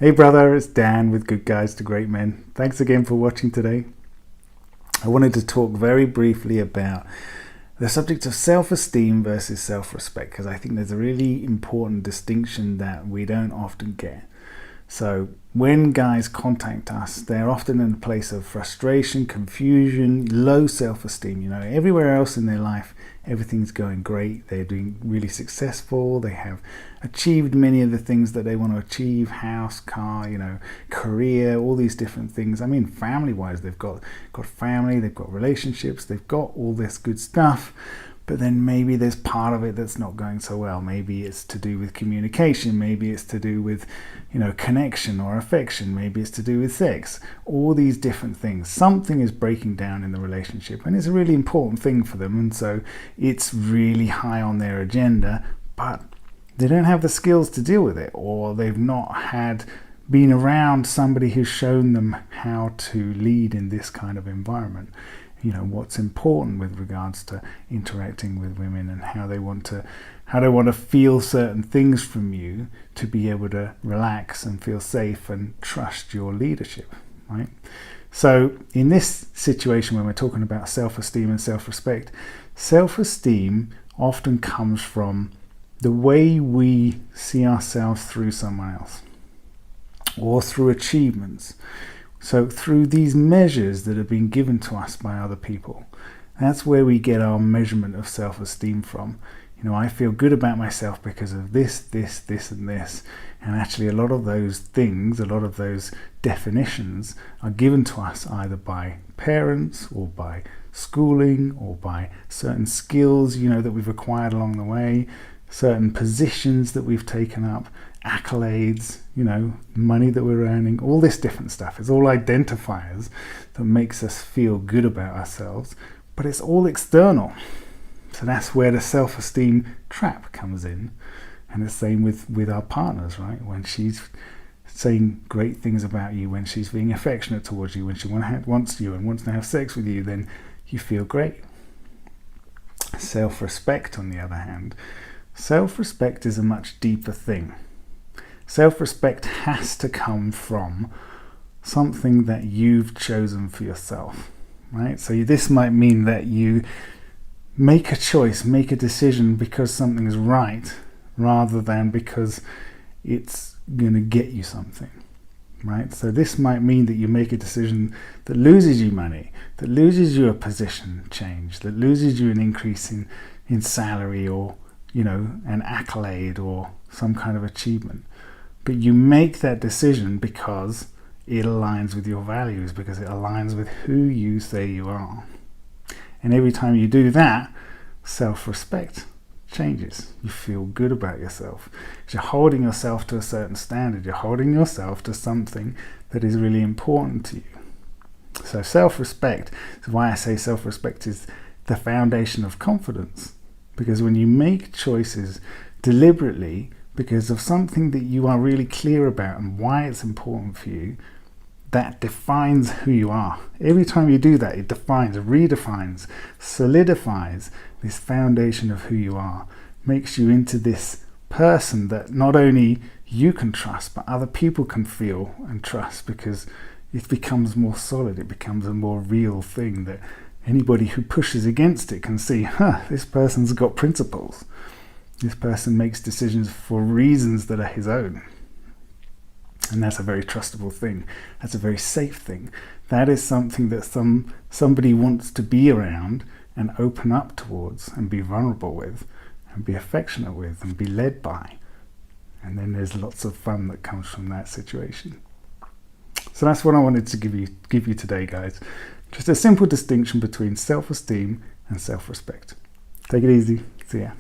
Hey brother, it's Dan with Good Guys to Great Men. Thanks again for watching today. I wanted to talk very briefly about the subject of self-esteem versus self-respect, because I think there's a really important distinction that we don't often get. So when guys contact us, they're often in a place of frustration, confusion, low self-esteem. Everywhere else in their life, everything's going great. They're doing really successful. They have achieved many of the things that they want to achieve: house, car, career, all these different things. I mean, family-wise, they've got family, they've got relationships, they've got all this good stuff. But then maybe there's part of it that's not going so well. Maybe it's to do with communication. Maybe it's to do with, connection or affection. Maybe it's to do with sex. All these different things. Something is breaking down in the relationship, and it's a really important thing for them. And so it's really high on their agenda, but they don't have the skills to deal with it, or they've not been around somebody who's shown them how to lead in this kind of environment. What's important with regards to interacting with women, and how they want to feel certain things from you to be able to relax and feel safe and trust your leadership, right? So in this situation, when we're talking about self-esteem and self-respect, self-esteem often comes from the way we see ourselves through someone else, or through achievements. So through these measures that have been given to us by other people, that's where we get our measurement of self-esteem from. I feel good about myself because of this, and this. And actually a lot of those things, a lot of those definitions are given to us either by parents, or by schooling, or by certain skills, that we've acquired along the way, certain positions that we've taken up, accolades, money that we're earning, all this different stuff. It's all identifiers that makes us feel good about ourselves, but it's all external. So that's where the self-esteem trap comes in. And the same with our partners, right? When she's saying great things about you, when she's being affectionate towards you, when she wants you and wants to have sex with you, then you feel great. Self-respect, on the other hand, self-respect is a much deeper thing. Self-respect has to come from something that you've chosen for yourself, right? So this might mean that you make a choice, make a decision because something's right, rather than because it's going to get you something, right? So this might mean that you make a decision that loses you money, that loses you a position change, that loses you an increase in salary, or an accolade, or some kind of achievement. But you make that decision because it aligns with your values, because it aligns with who you say you are. And every time you do that, self-respect changes. You feel good about yourself. You're holding yourself to a certain standard. You're holding yourself to something that is really important to you. So self-respect is why I say self-respect is the foundation of confidence. Because when you make choices deliberately because of something that you are really clear about and why it's important for you, that defines who you are. Every time you do that, it defines, redefines, solidifies this foundation of who you are, makes you into this person that not only you can trust, but other people can feel and trust, because it becomes more solid. It becomes a more real thing that anybody who pushes against it can see, this person's got principles. This person makes decisions for reasons that are his own. And that's a very trustable thing. That's a very safe thing. That is something that somebody wants to be around and open up towards, and be vulnerable with, and be affectionate with, and be led by. And then there's lots of fun that comes from that situation. So that's what I wanted to give you today, guys. Just a simple distinction between self-esteem and self-respect. Take it easy. See ya.